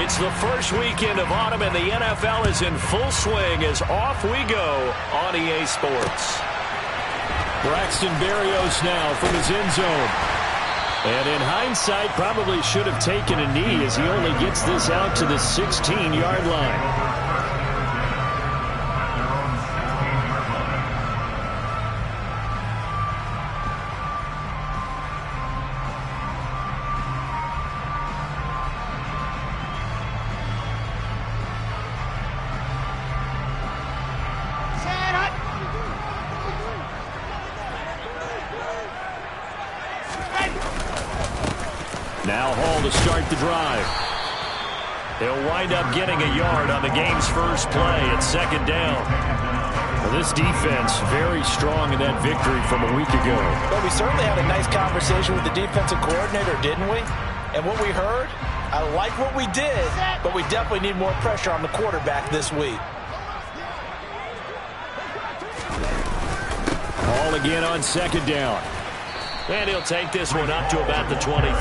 It's the first weekend of autumn, and the NFL is in full swing as off we go on EA Sports. Braxton Berrios now from his end zone. And in hindsight, probably should have taken a knee as he only gets this out to the 16-yard line. Now Hall to start the drive. He'll wind up getting a yard on the game's first play at second down. Well, this defense very strong in that victory from a week ago. But we certainly had a nice conversation with the defensive coordinator, didn't we? And what we heard, I like what we did, but we definitely need more pressure on the quarterback this week. Hall again on second down. And he'll take this one up to about the 23.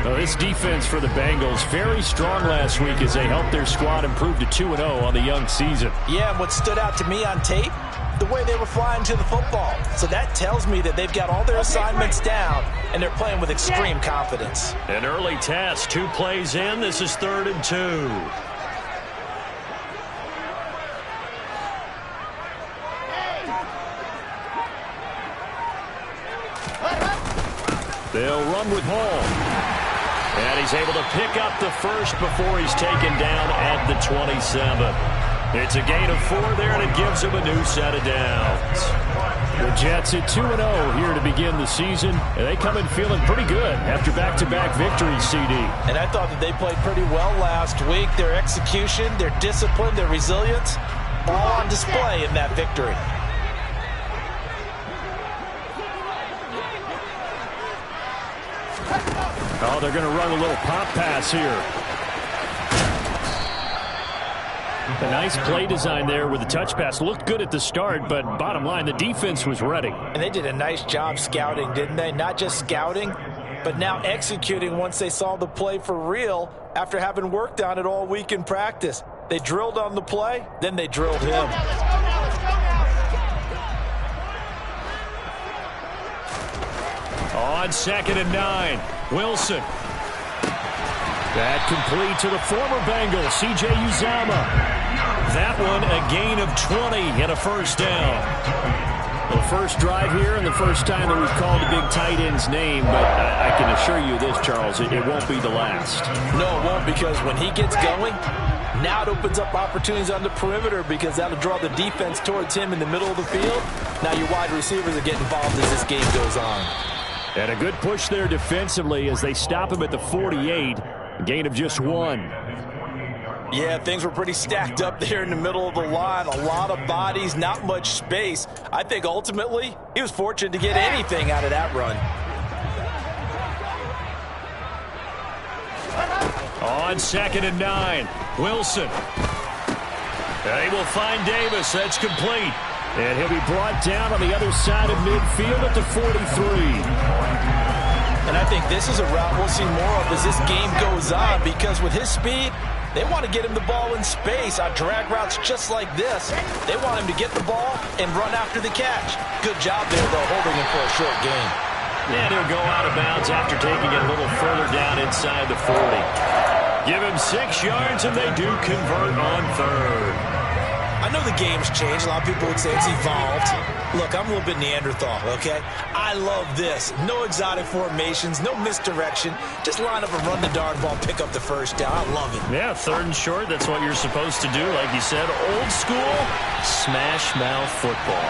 Well, this defense for the Bengals, very strong last week as they helped their squad improve to 2-0 on the young season. Yeah, and what stood out to me on tape, the way they were flying to the football. So that tells me that they've got all their assignments down, and they're playing with extreme confidence. An early test, 2 plays in. This is 3rd and 2. They'll run with Hall. And he's able to pick up the first before he's taken down at the 27. It's a gain of 4 there, and it gives him a new set of downs. The Jets at 2-0 here to begin the season. And they come in feeling pretty good after back-to-back victories, CD. And I thought that they played pretty well last week. Their execution, their discipline, their resilience, all on display in that victory. Oh, they're going to run a little pop pass here. A nice play design there with the touch pass. Looked good at the start, but bottom line, the defense was ready. And they did a nice job scouting, didn't they? Not just scouting, but now executing once they saw the play for real after having worked on it all week in practice. They drilled on the play, then they drilled him. On 2nd and 9, Wilson. That complete to the former Bengal, C.J. Uzomah. That one a gain of 20 and a first down. The first drive here and the first time that we've called a big tight end's name, but I can assure you this, Charles, it won't be the last. No, it won't, because when he gets going, now it opens up opportunities on the perimeter because that'll draw the defense towards him in the middle of the field. Now your wide receivers are getting involved as this game goes on. And a good push there defensively as they stop him at the 48. A gain of just 1. Yeah, things were pretty stacked up there in the middle of the line. A lot of bodies, not much space. I think ultimately he was fortunate to get anything out of that run. On 2nd and 9, Wilson. They will find Davis. That's complete. And he'll be brought down on the other side of midfield at the 43. And I think this is a route we'll see more of as this game goes on, because with his speed, they want to get him the ball in space on drag routes just like this. They want him to get the ball and run after the catch. Good job there, though, holding him for a short gain. And he'll go out of bounds after taking it a little further down inside the 40. Give him 6 yards, and they do convert on 3rd. I know the game's changed. A lot of people would say it's evolved. Look, I'm a little bit Neanderthal, okay? I love this. No exotic formations, no misdirection. Just line up and run the darn ball, pick up the first down. I love it. Yeah, 3rd and short, that's what you're supposed to do. Like you said, old school, smash mouth football.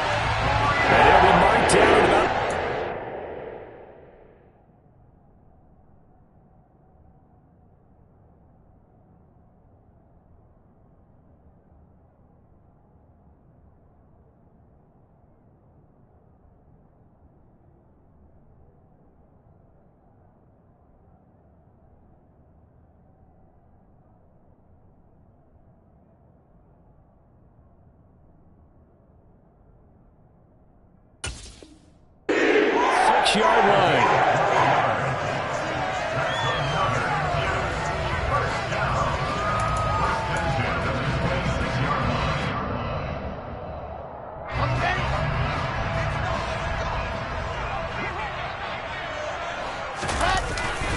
And it will mark down about... yard line.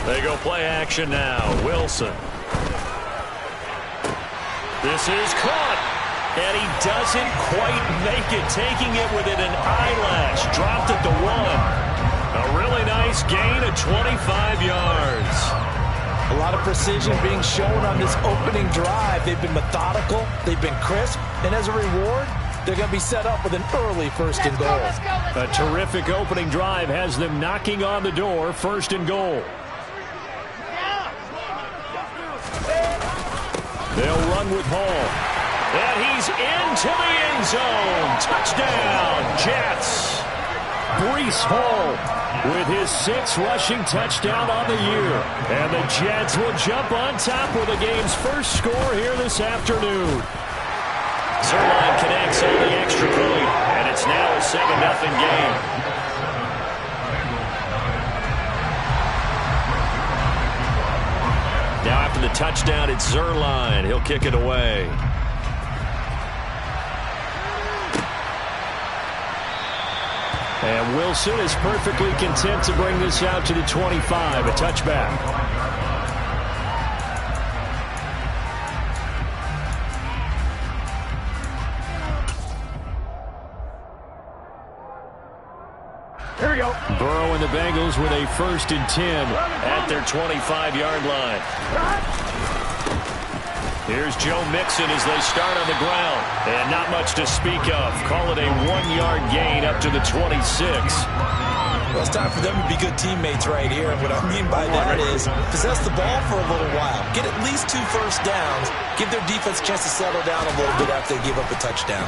They go play action now. Wilson. This is caught. And he doesn't quite make it, taking it within an eyelash. Dropped at the 1. A really nice gain of 25 yards. A lot of precision being shown on this opening drive. They've been methodical. They've been crisp. And as a reward, they're going to be set up with an early first and goal. A terrific opening drive has them knocking on the door, first and goal. They'll run with Hall. And he's into the end zone. Touchdown, Jets. Breece Hall with his 6th rushing touchdown on the year. And the Jets will jump on top with the game's first score here this afternoon. Zerline connects on the extra point, and it's now a 7-0 game. Now after the touchdown, it's Zerline. He'll kick it away. And Wilson is perfectly content to bring this out to the 25, a touchback. Here we go. Burrow and the Bengals with a 1st and 10 at their 25-yard line. Here's Joe Mixon as they start on the ground. And not much to speak of. Call it a 1-yard gain up to the 26. Well, it's time for them to be good teammates right here. And what I mean by that is possess the ball for a little while. Get at least 2 first downs. Give their defense a chance to settle down a little bit after they give up a touchdown.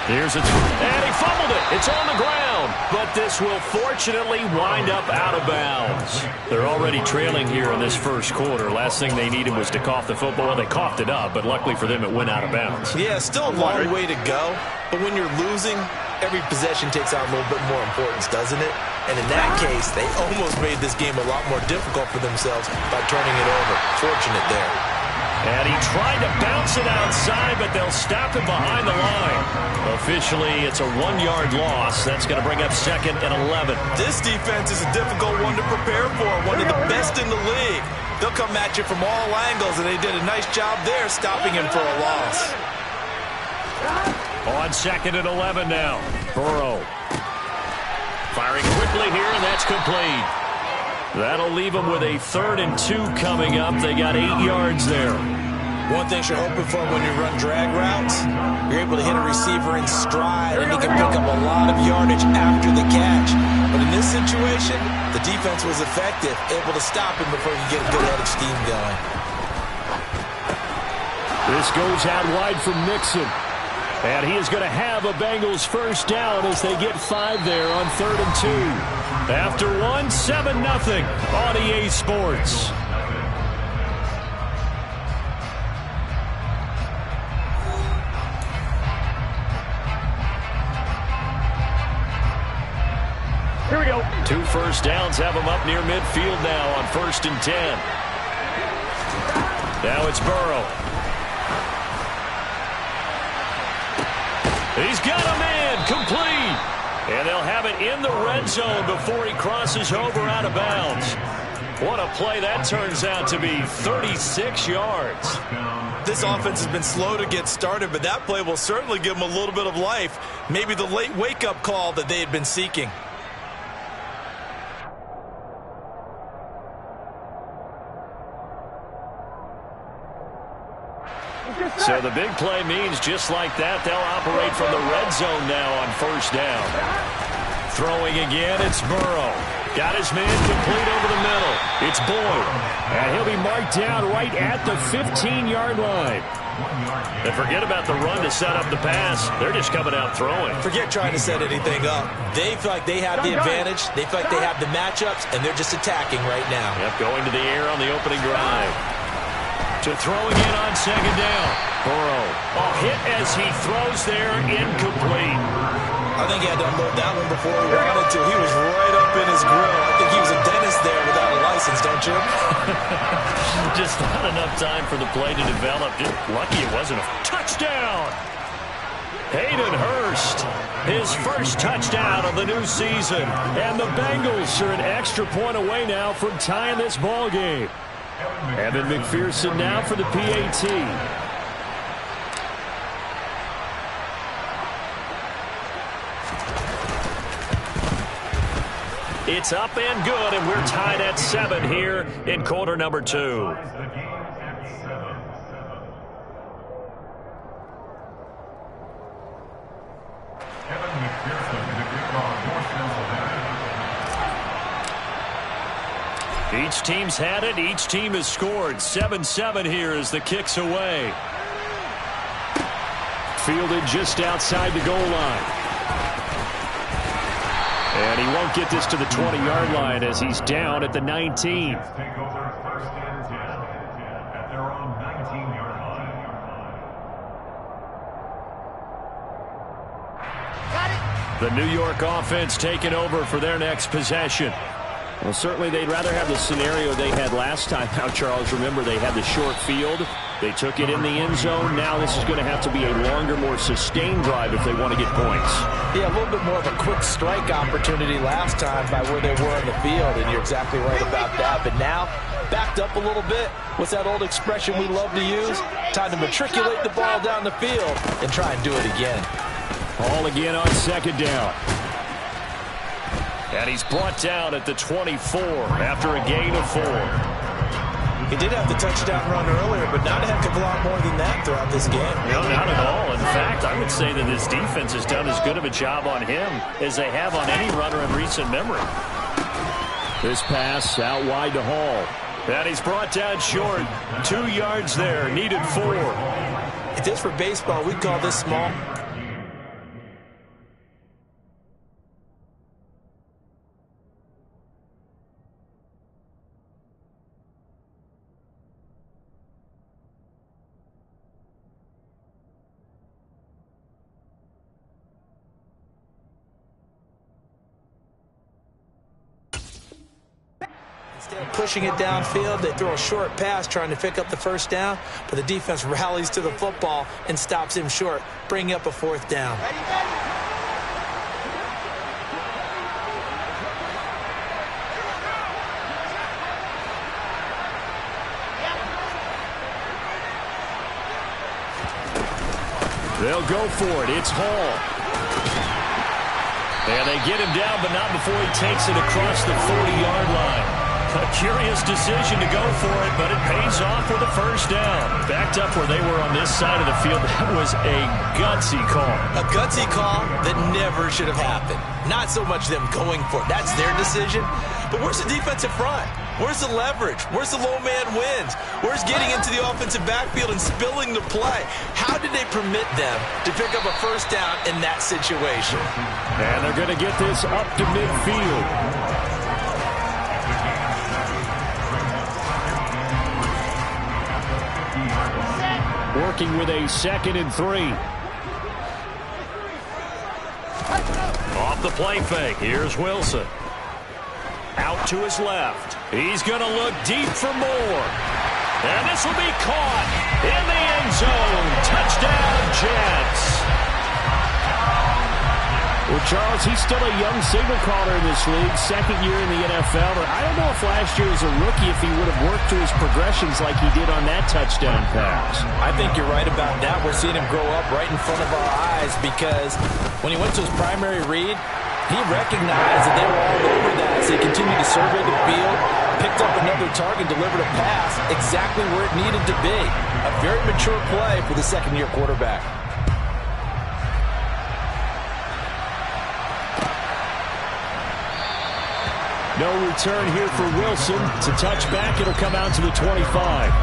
Here's and he fumbled it. It's on the ground. But this will fortunately wind up out of bounds. They're already trailing here in this first quarter. Last thing they needed was to cough the football. Well, they coughed it up, but luckily for them, it went out of bounds. Yeah, still a long way to go. But when you're losing, every possession takes on a little bit more importance, doesn't it? And in that case, they almost made this game a lot more difficult for themselves by turning it over. Fortunate there. And he tried to bounce it outside, but they'll stop him behind the line. Officially, it's a 1-yard loss. That's going to bring up 2nd and 11. This defense is a difficult one to prepare for, one of the best in the league. They'll come at you from all angles, and they did a nice job there stopping him for a loss. On 2nd and 11 now. Burrow firing quickly here, and that's complete. That'll leave them with a 3rd and 2 coming up. They got 8 yards there. One thing you're hoping for when you run drag routes, you're able to hit a receiver in stride, and he can pick up a lot of yardage after the catch. But in this situation, the defense was effective, able to stop him before you get a good head of steam going. This goes out wide from Mixon. And he is going to have a Bengals first down as they get 5 there on 3rd and 2. After 1, 7-0 on EA Sports. Here we go. 2 first downs have them up near midfield now on 1st and 10. Now it's Burrow. He's got a man complete. And they'll have it in the red zone before he crosses over out of bounds. What a play that turns out to be, 36 yards. This offense has been slow to get started, but that play will certainly give them a little bit of life. Maybe the late wake-up call that they had been seeking. So the big play means just like that, they'll operate from the red zone now on 1st down. Throwing again, it's Burrow. Got his man complete over the middle. It's Boyd. And he'll be marked down right at the 15-yard line. And forget about the run to set up the pass. They're just coming out throwing. Forget trying to set anything up. They feel like they have the advantage. They feel like they have the matchups, and they're just attacking right now. Yep, going to the air on the opening drive. To throw again on 2nd down. Burrow. A hit as he throws there, incomplete. I think he had to unload that one before he wanted to. He was right up in his grill. I think he was a dentist there without a license, don't you? Just not enough time for the play to develop. Just lucky it wasn't a touchdown. Hayden Hurst, his first touchdown of the new season. And the Bengals are an extra point away now from tying this ball game. Evan McPherson now for the PAT. It's up and good, and we're tied at 7 here in quarter number 2. Each team's had it. Each team has scored. 7-7 here as the kick's away. Fielded just outside the goal line. And he won't get this to the 20-yard line as he's down at the 19. The New York offense taking over for their next possession. Well, certainly they'd rather have the scenario they had last time. Now, Charles, remember they had the short field. They took it in the end zone. Now this is going to have to be a longer, more sustained drive if they want to get points. Yeah, a little bit more of a quick strike opportunity last time by where they were on the field, and you're exactly right about that. But now, backed up a little bit. What's that old expression we love to use? Time to matriculate the ball down the field and try and do it again. All again on second down. And he's brought down at the 24 after a gain of 4. He did have the touchdown run earlier, but not a heck of a lot more than that throughout this game. No, not at all. In fact, I would say that this defense has done as good of a job on him as they have on any runner in recent memory. This pass out wide to Hall. And he's brought down short. 2 yards there, needed 4. If this were baseball, we'd call this small. Instead of pushing it downfield, they throw a short pass trying to pick up the first down, but the defense rallies to the football and stops him short, bringing up a 4th down. They'll go for it. It's Hall. And they get him down, but not before he takes it across the 40-yard line. A curious decision to go for it, but it pays off with a first down. Backed up where they were on this side of the field. That was a gutsy call. A gutsy call that never should have happened. Not so much them going for it. That's their decision. But where's the defensive front? Where's the leverage? Where's the low man wins? Where's getting into the offensive backfield and spilling the play? How did they permit them to pick up a first down in that situation? And they're going to get this up to midfield. Working with a 2nd and 3. Off the play fake. Here's Wilson. Out to his left. He's going to look deep for more. And this will be caught in the end zone. Touchdown, Jets. Well, Charles, he's still a young signal caller in this league, 2nd year in the NFL. But I don't know if last year as a rookie if he would have worked through his progressions like he did on that touchdown pass. I think you're right about that. We're seeing him grow up right in front of our eyes because when he went to his primary read, he recognized that they were all over that as they continued to survey the field, picked up another target, delivered a pass exactly where it needed to be. A very mature play for the 2nd-year quarterback. No return here for Wilson. It's a touchback. It'll come out to the 25.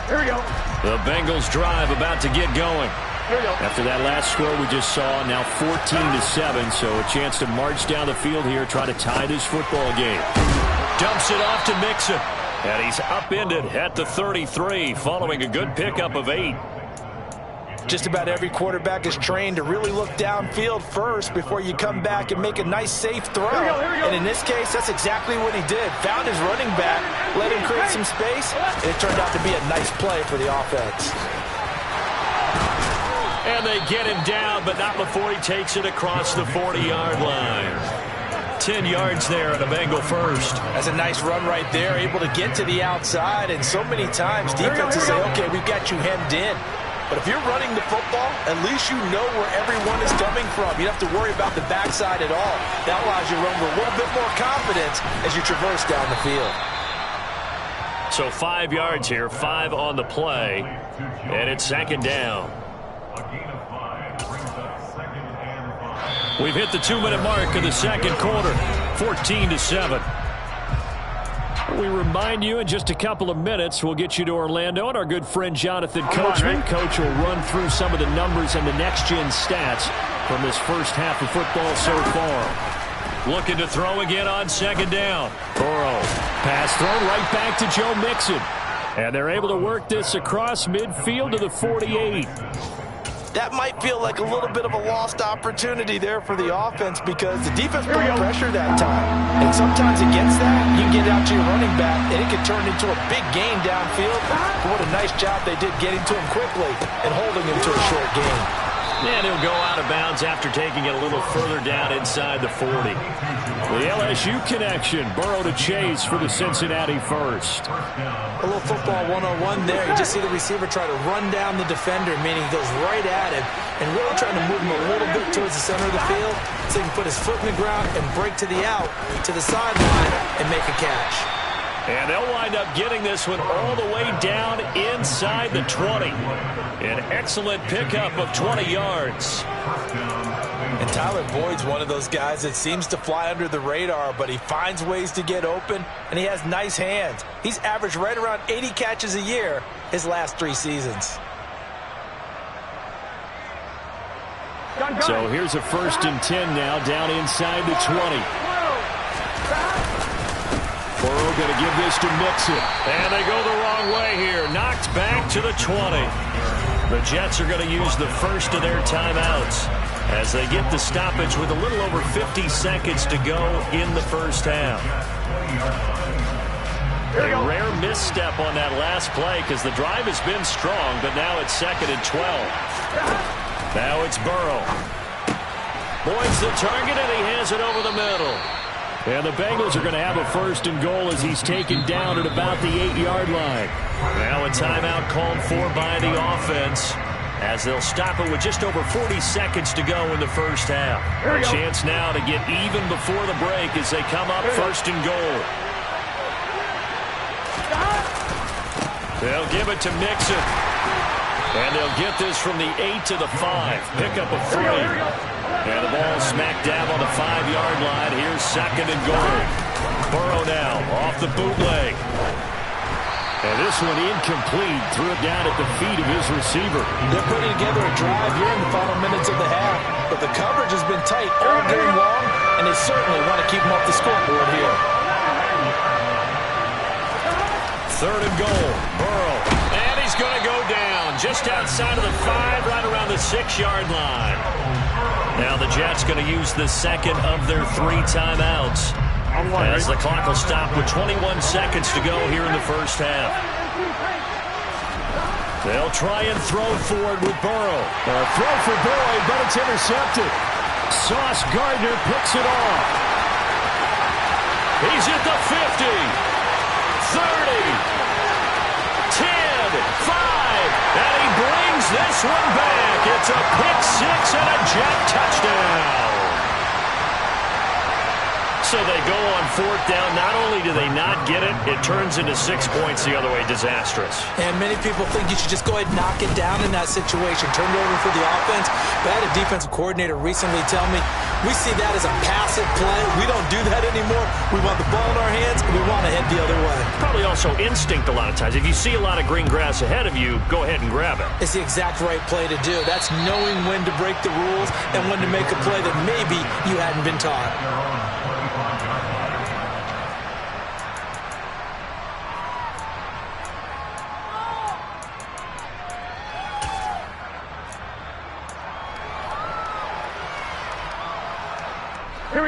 Here we go. The Bengals drive about to get going. Here we go. After that last score we just saw, now 14-7, so a chance to march down the field here, try to tie this football game. Dumps it off to Mixon, and he's upended at the 33 following a good pickup of 8. Just about every quarterback is trained to really look downfield first before you come back and make a nice, safe throw. Here we go. And in this case, that's exactly what he did. Found his running back, let him create some space, and it turned out to be a nice play for the offense. And they get him down, but not before he takes it across the 40-yard line. 10 yards there and a Bengal first. That's a nice run right there, able to get to the outside. And so many times defenses say, okay, we've got you hemmed in. But if you're running the football, at least you know where everyone is coming from. You don't have to worry about the backside at all. That allows you to run with a little bit more confidence as you traverse down the field. So 5 yards here, 5 on the play, and it's second down. We've hit the 2-minute mark of the second quarter, 14-7. We remind you in just a couple of minutes, we'll get you to Orlando and our good friend Jonathan Coachman. Coach will run through some of the numbers and the next-gen stats from this first half of football so far. Looking to throw again on second down. Burrow, pass thrown right back to Joe Mixon. And they're able to work this across midfield to the 48. That might feel like a little bit of a lost opportunity there for the offense because the defense put pressure that time. And sometimes against that, you get out to your running back, and it can turn into a big gain downfield. But what a nice job they did getting to him quickly and holding him to a short gain. And he'll go out of bounds after taking it a little further down inside the 40. The LSU connection, Burrow to Chase for the Cincinnati first. A little football 101 there. You just see the receiver try to run down the defender, meaning he goes right at him and really trying to move him a little bit towards the center of the field so he can put his foot in the ground and break to the out, to the sideline, and make a catch. And they'll wind up getting this one all the way down inside the 20. An excellent pickup of 20 yards. And Tyler Boyd's one of those guys that seems to fly under the radar, but he finds ways to get open, and he has nice hands. He's averaged right around 80 catches a year his last 3 seasons. So here's a 1st and 10 now, down inside the 20. Burrow going to give this to Mixon. And they go the wrong way here. Knocked back to the 20. The Jets are going to use the first of their timeouts as they get the stoppage with a little over 50 seconds to go in the first half. A rare misstep on that last play because the drive has been strong, but now it's 2nd and 12. Now it's Burrow. Boyd's the target, and he has it over the middle. And the Bengals are going to have a 1st and goal as he's taken down at about the 8-yard line. Now a timeout called for by the offense as they'll stop it with just over 40 seconds to go in the first half. A chance now to get even before the break as they come up 1st and goal. They'll give it to Mixon. And they'll get this from the 8 to the 5. Pickup of 3. And the ball smacked down on the 5-yard line. Here's 2nd and goal. Burrow now off the bootleg. And this one incomplete. Threw it down at the feet of his receiver. They're putting together a drive here in the final minutes of the half. But the coverage has been tight all game long, and they certainly want to keep them off the scoreboard here. 3rd and goal. Burrow. And he's going to go down just outside of the 5, right around the 6-yard line. Now the Jets going to use the 2nd of their 3 timeouts as the clock will stop with 21 seconds to go here in the first half. They'll try and throw forward with Burrow. A throw for Boyd, but it's intercepted. Sauce Gardner picks it off. He's at the 50, 30, 10, 5, and he brings this one back. It's a pick 6 and a Jet touchdown. So they go on 4th down. Not only do they not get it, it turns into 6 points the other way. Disastrous. And many people think you should just go ahead and knock it down in that situation. Turn it over for the offense. But I had a defensive coordinator recently tell me, we see that as a passive play. We don't do that anymore. We want the ball in our hands, and we want to head the other way. Probably also instinct a lot of times. If you see a lot of green grass ahead of you, go ahead and grab it. It's the exact right play to do. That's knowing when to break the rules and when to make a play that maybe you hadn't been taught.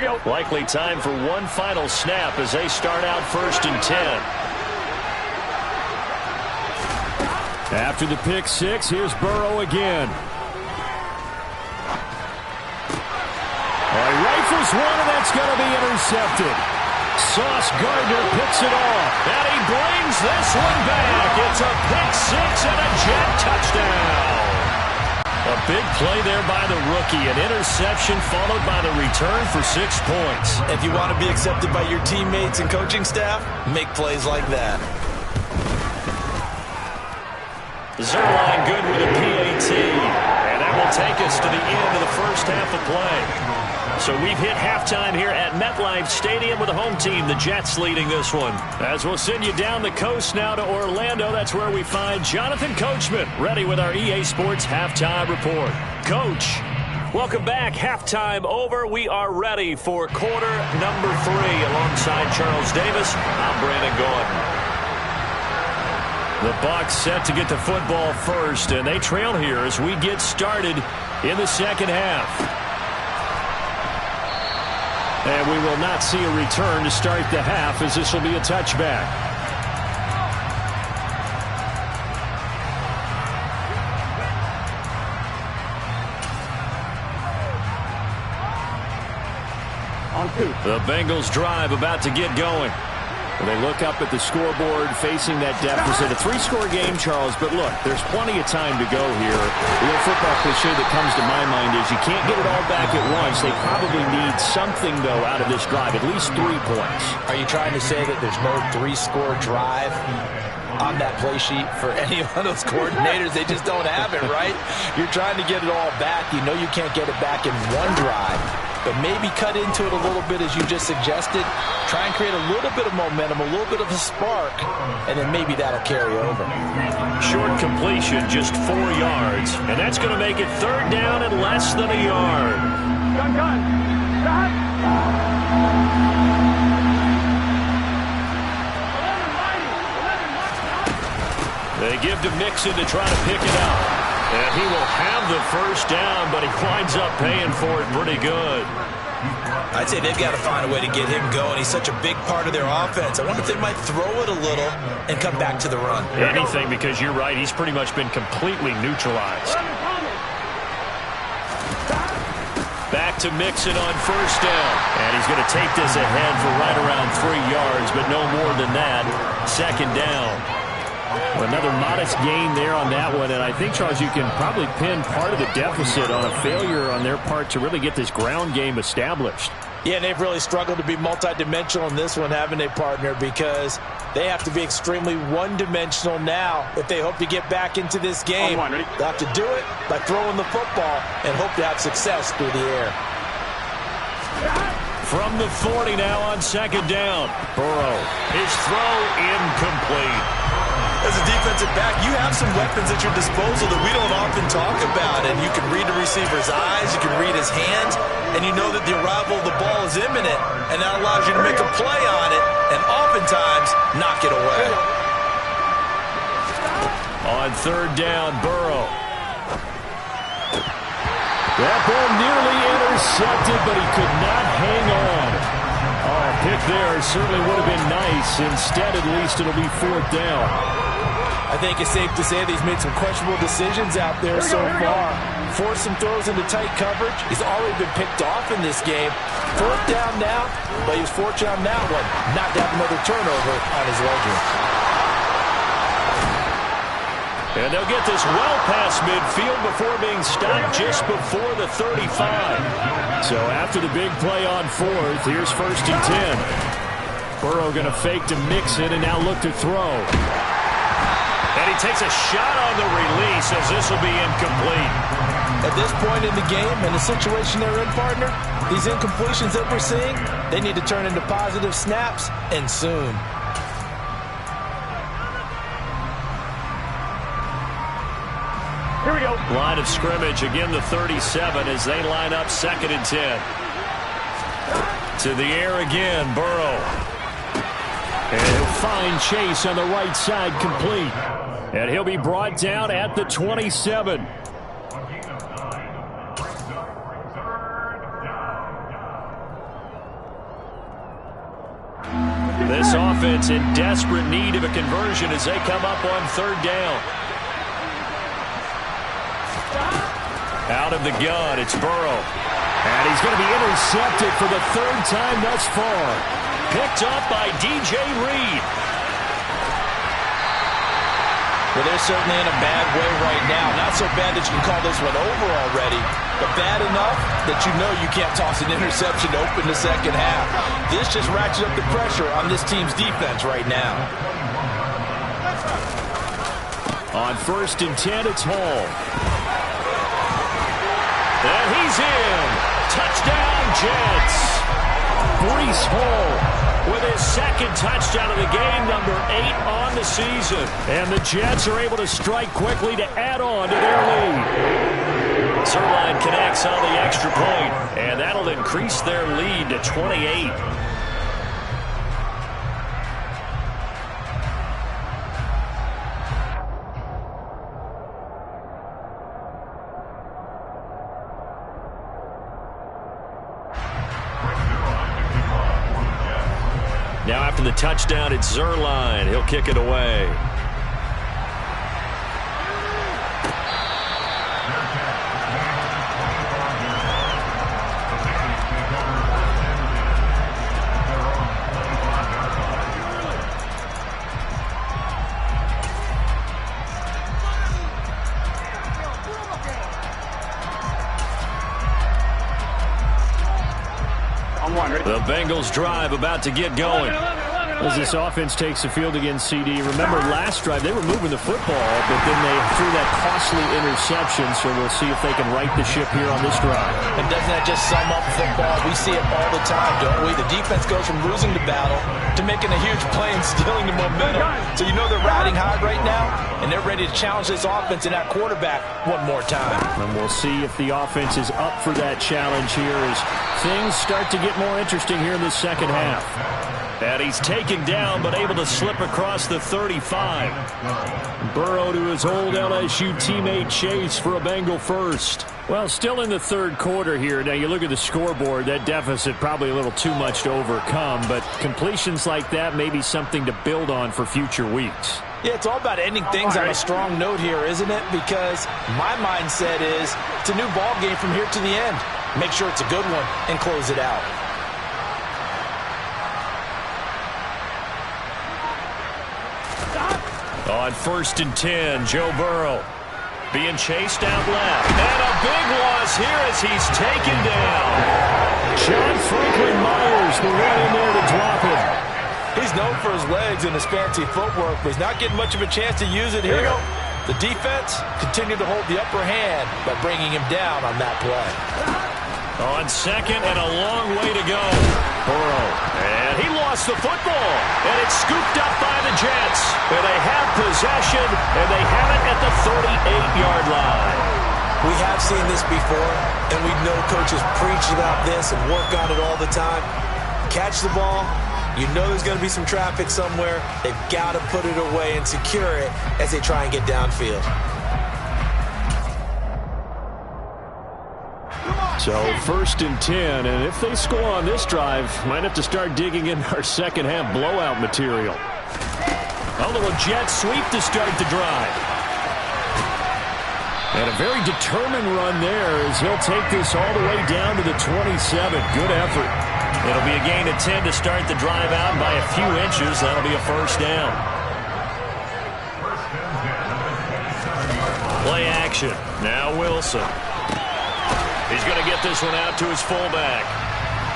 we go. Likely time for one final snap as they start out 1st and 10. After the pick six, here's Burrow again. He rifles one, and that's going to be intercepted. Sauce Gardner picks it off, and he brings this one back. It's a pick six and a Jet touchdown. A big play there by the rookie. An interception followed by the return for 6 points. If you want to be accepted by your teammates and coaching staff, make plays like that. Zerline good with a PAT. And that will take us to the end of the first half of play. So we've hit halftime here at MetLife Stadium with the home team, the Jets, leading this one. As we'll send you down the coast now to Orlando, that's where we find Jonathan Coachman, ready with our EA Sports Halftime Report. Coach, welcome back. Halftime over. We are ready for quarter number 3. Alongside Charles Davis, I'm Brandon Gordon. The Bucs set to get the football first, and they trail here as we get started in the second half. And we will not see a return to start the half, as this will be a touchback. On 2. The Bengals drive about to get going. They look up at the scoreboard, facing that deficit. A 3-score game, Charles, but look, there's plenty of time to go here. The old football cliche that comes to my mind is you can't get it all back at once. They probably need something, though, out of this drive, at least 3 points. Are you trying to say that there's no 3-score drive on that play sheet for any of those coordinators? They just don't have it, right? You're trying to get it all back. You know you can't get it back in one drive. But maybe cut into it a little bit, as you just suggested. Try and create a little bit of momentum, a little bit of a spark, and then maybe that'll carry over. Short completion, just 4 yards. And that's going to make it 3rd down and less than a yard. Gun. Stop. They give to Mixon to try to pick it up. And he will have the first down, but he winds up paying for it pretty good. I'd say they've got to find a way to get him going. He's such a big part of their offense. I wonder if they might throw it a little and come back to the run. Anything, because you're right. He's pretty much been completely neutralized. Back to Mixon on 1st down. And he's going to take this ahead for right around 3 yards, but no more than that. 2nd down. Another modest gain there on that one, and I think, Charles, you can probably pin part of the deficit on a failure on their part to really get this ground game established. Yeah, and they've really struggled to be multidimensional in this one, haven't they, partner? Because they have to be extremely one-dimensional now if they hope to get back into this game. They'll have to do it by throwing the football and hope to have success through the air. From the 40 now on 2nd down. Burrow. His throw incomplete. As a defensive back, you have some weapons at your disposal that we don't often talk about. And you can read the receiver's eyes, you can read his hands, and you know that the arrival of the ball is imminent. And that allows you to make a play on it and oftentimes knock it away. On 3rd down, Burrow. That ball nearly intercepted, but he could not hang on. Oh, a pick there certainly would have been nice. Instead, at least it'll be 4th down. I think it's safe to say that he's made some questionable decisions out there so far. Forced some throws into tight coverage. He's already been picked off in this game. 4th down now, but he was fortunate on that one not to have another turnover on his ledger. And they'll get this well past midfield before being stopped just before the 35. So after the big play on 4th, here's 1st and 10. Burrow going to fake to Mixon and now look to throw. And he takes a shot on the release as this will be incomplete. At this point in the game and the situation they're in, partner, these incompletions that we're seeing, they need to turn into positive snaps, and soon. Here we go. Line of scrimmage, again the 37 as they line up 2nd and 10. To the air again, Burrow. And he'll find Chase on the right side, complete. And he'll be brought down at the 27. offense in desperate need of a conversion as they come up on third down. Out of the gun, it's Burrow. And he's going to be intercepted for the third time thus far. Picked up by DJ Reed. Well, they're certainly in a bad way right now. Not so bad that you can call this one over already, but bad enough that you know you can't toss an interception to open the second half. This just ratchets up the pressure on this team's defense right now. On 1st and 10, it's Hall. And he's in. Touchdown, Jets. Breece Hall with his second touchdown of the game, number 8 on the season. And the Jets are able to strike quickly to add on to their lead. Zuerlein connects on the extra point, and that'll increase their lead to 28. Now after the touchdown, it's Zuerlein. He'll kick it away. The Bengals drive about to get going. As this offense takes the field against CD, remember last drive they were moving the football, but then they threw that costly interception, so we'll see if they can right the ship here on this drive. And doesn't that just sum up football? We see it all the time, don't we? The defense goes from losing the battle to making a huge play and stealing the momentum. So you know they're riding high right now, and they're ready to challenge this offense and that quarterback one more time. And we'll see if the offense is up for that challenge here as things start to get more interesting here in the second half. And he's taken down, but able to slip across the 35. Burrow to his old LSU teammate Chase for a Bengal first. Well, still in the third quarter here. Now, you look at the scoreboard, that deficit probably a little too much to overcome, but completions like that may be something to build on for future weeks. Yeah, it's all about ending things on a strong note here, isn't it? Because my mindset is it's a new ball game from here to the end. Make sure it's a good one and close it out. On 1st and 10, Joe Burrow being chased out left. And a big loss here as he's taken down. John Franklin Myers, the one in there to drop him. He's known for his legs and his fancy footwork, but he's not getting much of a chance to use it here. The defense continued to hold the upper hand by bringing him down on that play. On 2nd and a long way to go. Burrow. And he lost the football. And it's scooped up by the Jets. And they have possession, and they have it at the 38-yard line. We have seen this before, and we know coaches preach about this and work on it all the time. Catch the ball. You know there's going to be some traffic somewhere. They've got to put it away and secure it as they try and get downfield. So 1st and 10, and if they score on this drive, might have to start digging in our second half blowout material. A little jet sweep to start the drive. And a very determined run there as he'll take this all the way down to the 27. Good effort. It'll be a gain of 10 to start the drive out by a few inches. That'll be a first down. Play action. Now Wilson. He's going to get this one out to his fullback.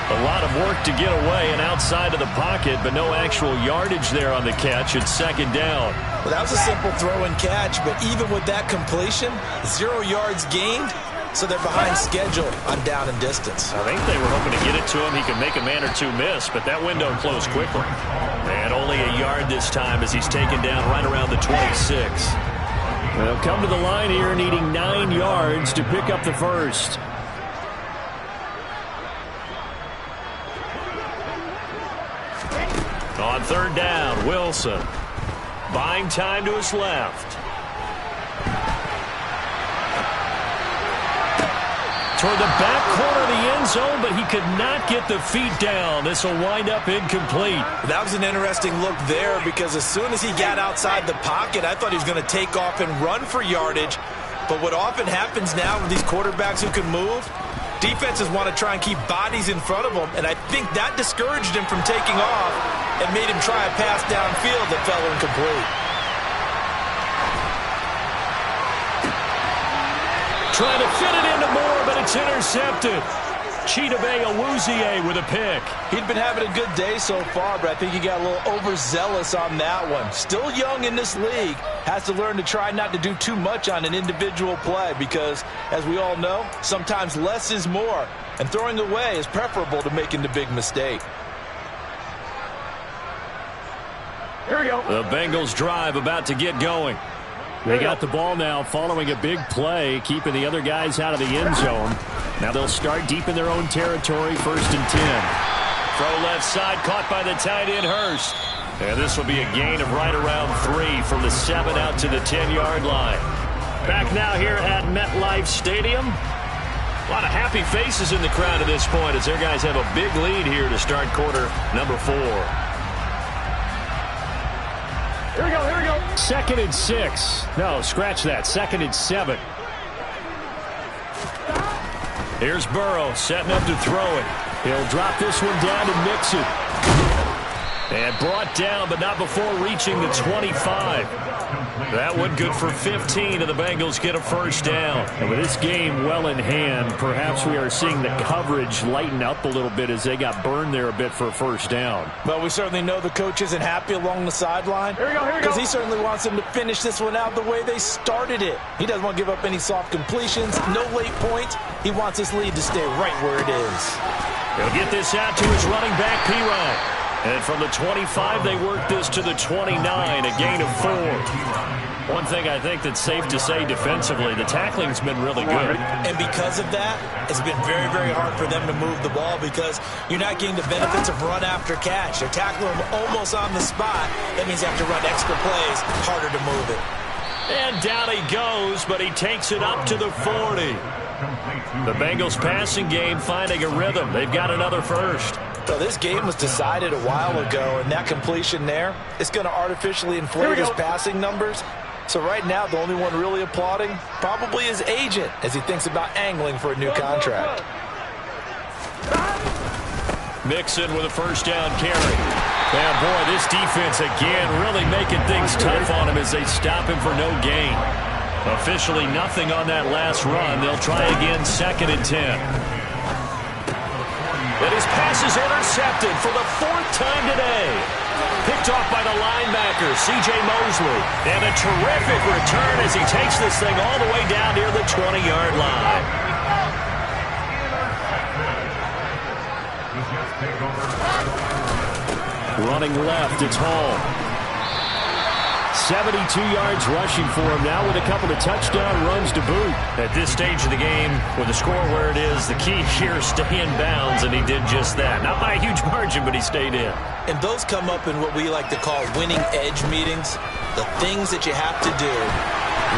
A lot of work to get away and outside of the pocket, but no actual yardage there on the catch. It's 2nd down. Well, that was a simple throw and catch, but even with that completion, 0 yards gained, so they're behind schedule on down and distance. I think they were hoping to get it to him. He could make a man or two miss, but that window closed quickly. And only a yard this time as he's taken down right around the 26. They'll come to the line here needing 9 yards to pick up the first. On 3rd down, Wilson. Buying time to his left. toward the back corner of the end zone, but he could not get the feet down. This will wind up incomplete. That was an interesting look there because as soon as he got outside the pocket, I thought he was going to take off and run for yardage. But what often happens now with these quarterbacks who can move, defenses want to try and keep bodies in front of them, and I think that discouraged him from taking off and made him try a pass downfield that fell incomplete. Trying to fit it into Moore, but it's intercepted. Chidobe Awuzie with a pick. He'd been having a good day so far, but I think he got a little overzealous on that one. Still young in this league. Has to learn to try not to do too much on an individual play because, as we all know, sometimes less is more. And throwing away is preferable to making the big mistake. Here we go. The Bengals drive about to get going. They got the ball now following a big play, keeping the other guys out of the end zone. Now they'll start deep in their own territory, 1st and 10. Throw left side, caught by the tight end, Hurst. And this will be a gain of right around 3 from the 7 out to the 10-yard line. Back now here at MetLife Stadium. A lot of happy faces in the crowd at this point as their guys have a big lead here to start quarter number 4. Here we go, here we go. 2nd and 6. No, scratch that. 2nd and 7. Here's Burrow setting up to throw it. He'll drop this one down to Mixon. And brought down, but not before reaching the 25. That one good for 15, and the Bengals get a 1st down. And with this game well in hand, perhaps we are seeing the coverage lighten up a little bit as they got burned there a bit for a 1st down. But we certainly know the coach isn't happy along the sideline. Here we go. Because he certainly wants them to finish this one out the way they started it. He doesn't want to give up any soft completions, no late points. He wants this lead to stay right where it is. He'll get this out to his running back, P-Ryan. And from the 25, they work this to the 29, a gain of 4. One thing I think that's safe to say defensively, the tackling's been really good. And because of that, it's been very, very hard for them to move the ball because you're not getting the benefits of run after catch. They're tackling them almost on the spot. That means you have to run extra plays, harder to move it. And down he goes, but he takes it up to the 40. The Bengals passing game finding a rhythm. They've got another 1st. So this game was decided a while ago, and that completion there is going to artificially inflate his passing numbers. So right now, the only one really applauding probably his agent as he thinks about angling for a new contract. Mixon with a 1st down carry. And boy, this defense again really making things tough on him as they stop him for no gain. Officially nothing on that last run. They'll try again 2nd and 10. And his pass is intercepted for the 4th time today. Picked off by the linebacker, C.J. Mosley. And a terrific return as he takes this thing all the way down near the 20-yard line. Running left, it's Hall. 72 yards rushing for him now with a couple of touchdown runs to boot. At this stage of the game, with the score where it is, the key here is stay in bounds, and he did just that. Not by a huge margin, but he stayed in. And those come up in what we like to call winning edge meetings. The things that you have to do,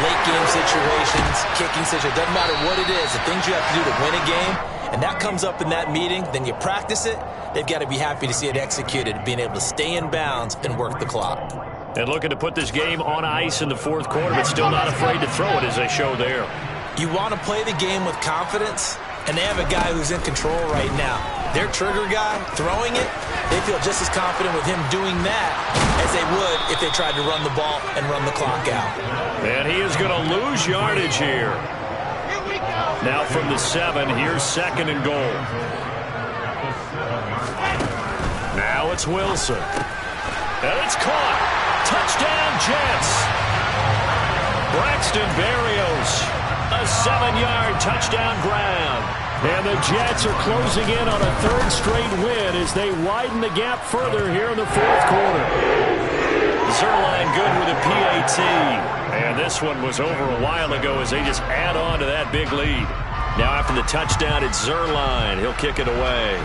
late game situations, kicking situations, doesn't matter what it is, the things you have to do to win a game, and that comes up in that meeting, then you practice it, they've got to be happy to see it executed, being able to stay in bounds and work the clock. And looking to put this game on ice in the 4th quarter, but still not afraid to throw it as they show there. You want to play the game with confidence, and they have a guy who's in control right now. Their trigger guy, throwing it, they feel just as confident with him doing that as they would if they tried to run the ball and run the clock out. And he is going to lose yardage here. Now from the 7, here's 2nd and goal. Now it's Wilson. And it's caught. Touchdown, Jets. Braxton Berrios, a 7-yard touchdown grab. And the Jets are closing in on a 3rd straight win as they widen the gap further here in the 4th quarter. Zerline good with a PAT. And this one was over a while ago as they just add on to that big lead. Now after the touchdown, it's Zerline. He'll kick it away.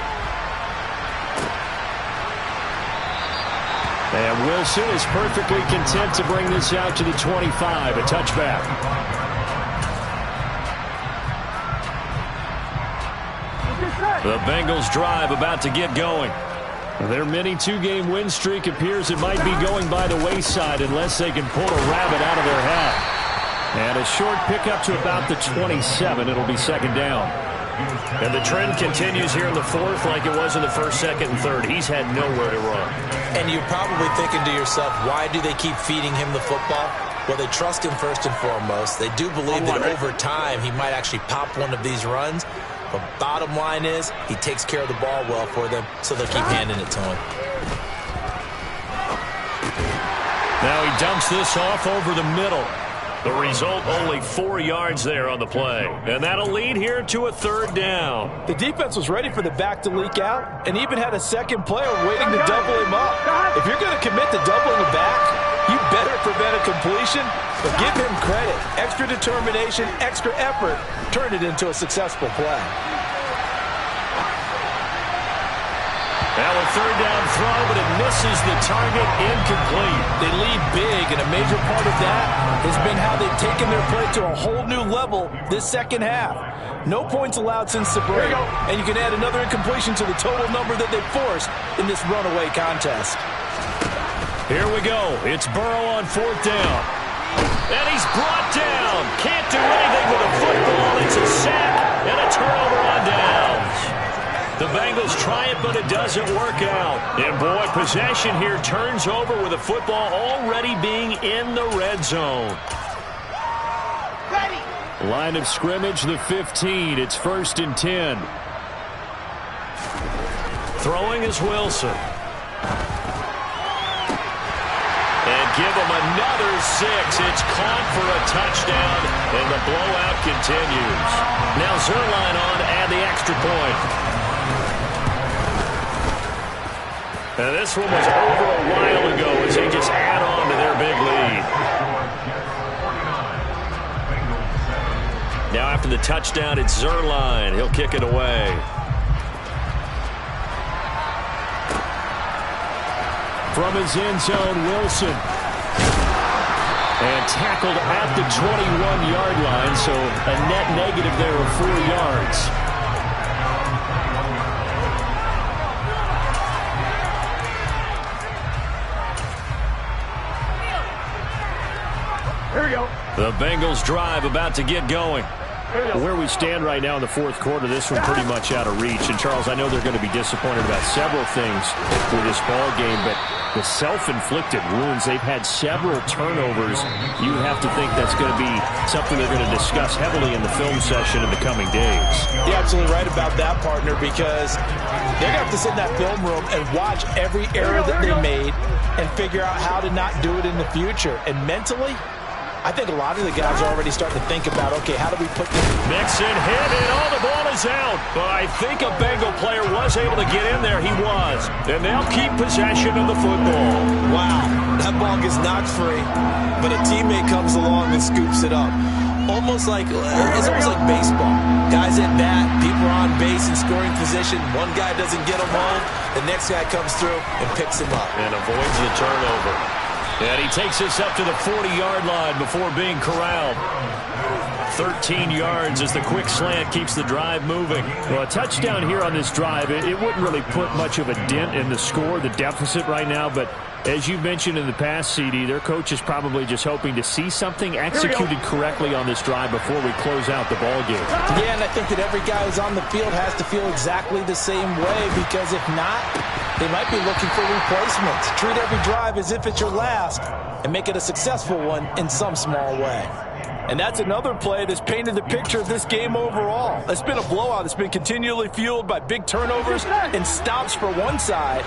And Wilson is perfectly content to bring this out to the 25, a touchback. The Bengals drive about to get going. Their mini two-game win streak appears it might be going by the wayside unless they can pull a rabbit out of their hat. And a short pickup to about the 27. It'll be second down. And the trend continues here in the fourth like it was in the first, second, and third. He's had nowhere to run. And you're probably thinking to yourself, why do they keep feeding him the football? Well, they trust him first and foremost. They do believe that over time he might actually pop one of these runs. But bottom line is he takes care of the ball well for them, so they'll keep handing it to him. Now he dumps this off over the middle. The result, only 4 yards there on the play. And that'll lead here to a third down. The defense was ready for the back to leak out and even had a second player waiting to double him up. If you're going to commit to doubling a back, you better prevent a completion, but give him credit. Extra determination, extra effort, turn it into a successful play. Now a third down throw, but it misses the target, incomplete. They lead big, and a major part of that has been how they've taken their play to a whole new level this second half. No points allowed since the break, and you can add another incompletion to the total number that they've forced in this runaway contest. Here we go. It's Burrow on fourth down. And he's brought down. Can't do anything with a football. It's a sack and a turnover on downs. The Bengals try it, but it doesn't work out. And, boy, possession here turns over with the football already being in the red zone. Line of scrimmage, the 15. It's 1st and 10. Throwing is Wilson. And give him another 6. It's caught for a touchdown, and the blowout continues. Now Zerline on to add the extra point. And this one was over a while ago as they just add on to their big lead. Now after the touchdown, it's Zerline. He'll kick it away. From his end zone, Wilson. And tackled at the 21-yard line, so a net negative there of 4 yards. Here we go. The Bengals drive about to get going. Where we stand right now in the fourth quarter, this one pretty much out of reach. And, Charles, I know they're going to be disappointed about several things with this ball game, but the self-inflicted wounds, they've had several turnovers. You have to think that's going to be something they're going to discuss heavily in the film session in the coming days. You're absolutely right about that, partner, because they're going to have to sit in that film room and watch every error that they made and figure out how to not do it in the future. And mentally, I think a lot of the guys are already starting to think about, okay, how do we put this? Mixon hit it. Oh, the ball is out. But I think a Bengal player was able to get in there. He was. And they'll keep possession of the football. Wow, that ball gets knocked free, but a teammate comes along and scoops it up. It's almost like baseball. Guys at bat, people are on base in scoring position. One guy doesn't get him home. The next guy comes through and picks him up. And avoids the turnover. And he takes us up to the 40-yard line before being corralled. 13 yards as the quick slant keeps the drive moving. Well, a touchdown here on this drive, it wouldn't really put much of a dent in the score, the deficit right now. But as you mentioned in the past, CD, their coach is probably just hoping to see something executed correctly on this drive before we close out the ball game. Yeah, and I think that every guy who's on the field has to feel exactly the same way, because if not, they might be looking for replacements. Treat every drive as if it's your last and make it a successful one in some small way. And that's another play that's painted the picture of this game overall. It's been a blowout that's been continually fueled by big turnovers and stops for one side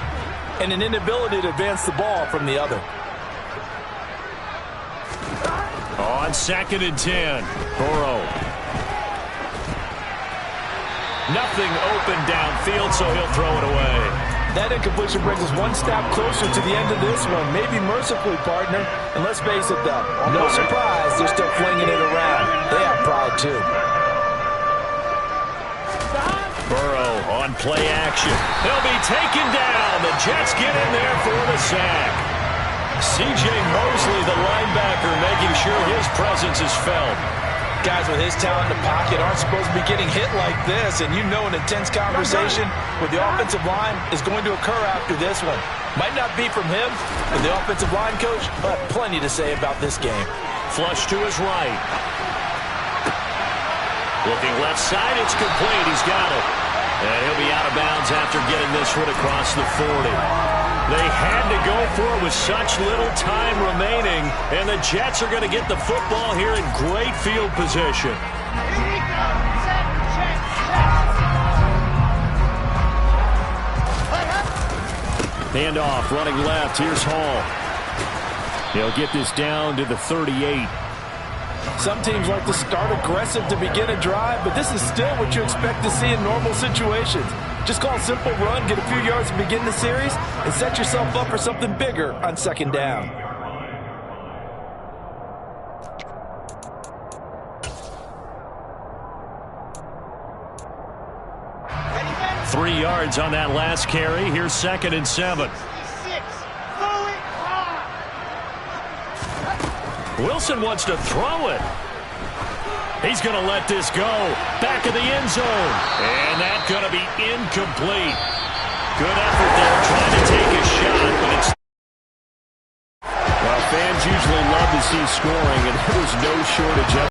and an inability to advance the ball from the other. On 2nd and 10, Burrow. Nothing open downfield, so he'll throw it away. That incompletion brings us one step closer to the end of this one, maybe mercifully, partner. And let's face it, though, no surprise, they're still flinging it around. They have pride, too. Burrow on play action. He'll be taken down. The Jets get in there for the sack. C.J. Mosley, the linebacker, making sure his presence is felt. Guys with his talent in the pocket aren't supposed to be getting hit like this, and you know an intense conversation with the offensive line is going to occur after this one. Might not be from him, but the offensive line coach will have plenty to say about this game. Flush to his right. Looking left side, it's complete. He's got it. And he'll be out of bounds after getting this one across the 40. They had to go for it with such little time remaining, and the Jets are going to get the football here in great field position. Handoff, running left. Here's Hall. He'll get this down to the 38. Some teams like to start aggressive to begin a drive, but this is still what you expect to see in normal situations. Just call a simple run, get a few yards to begin the series, and set yourself up for something bigger on second down. Three yards on that last carry. Here's 2nd and 7. Wilson wants to throw it. He's going to let this go. Back of the end zone. And that's going to be incomplete. Good effort there trying to take a shot, but it's... Well, fans usually love to see scoring, and there was no shortage of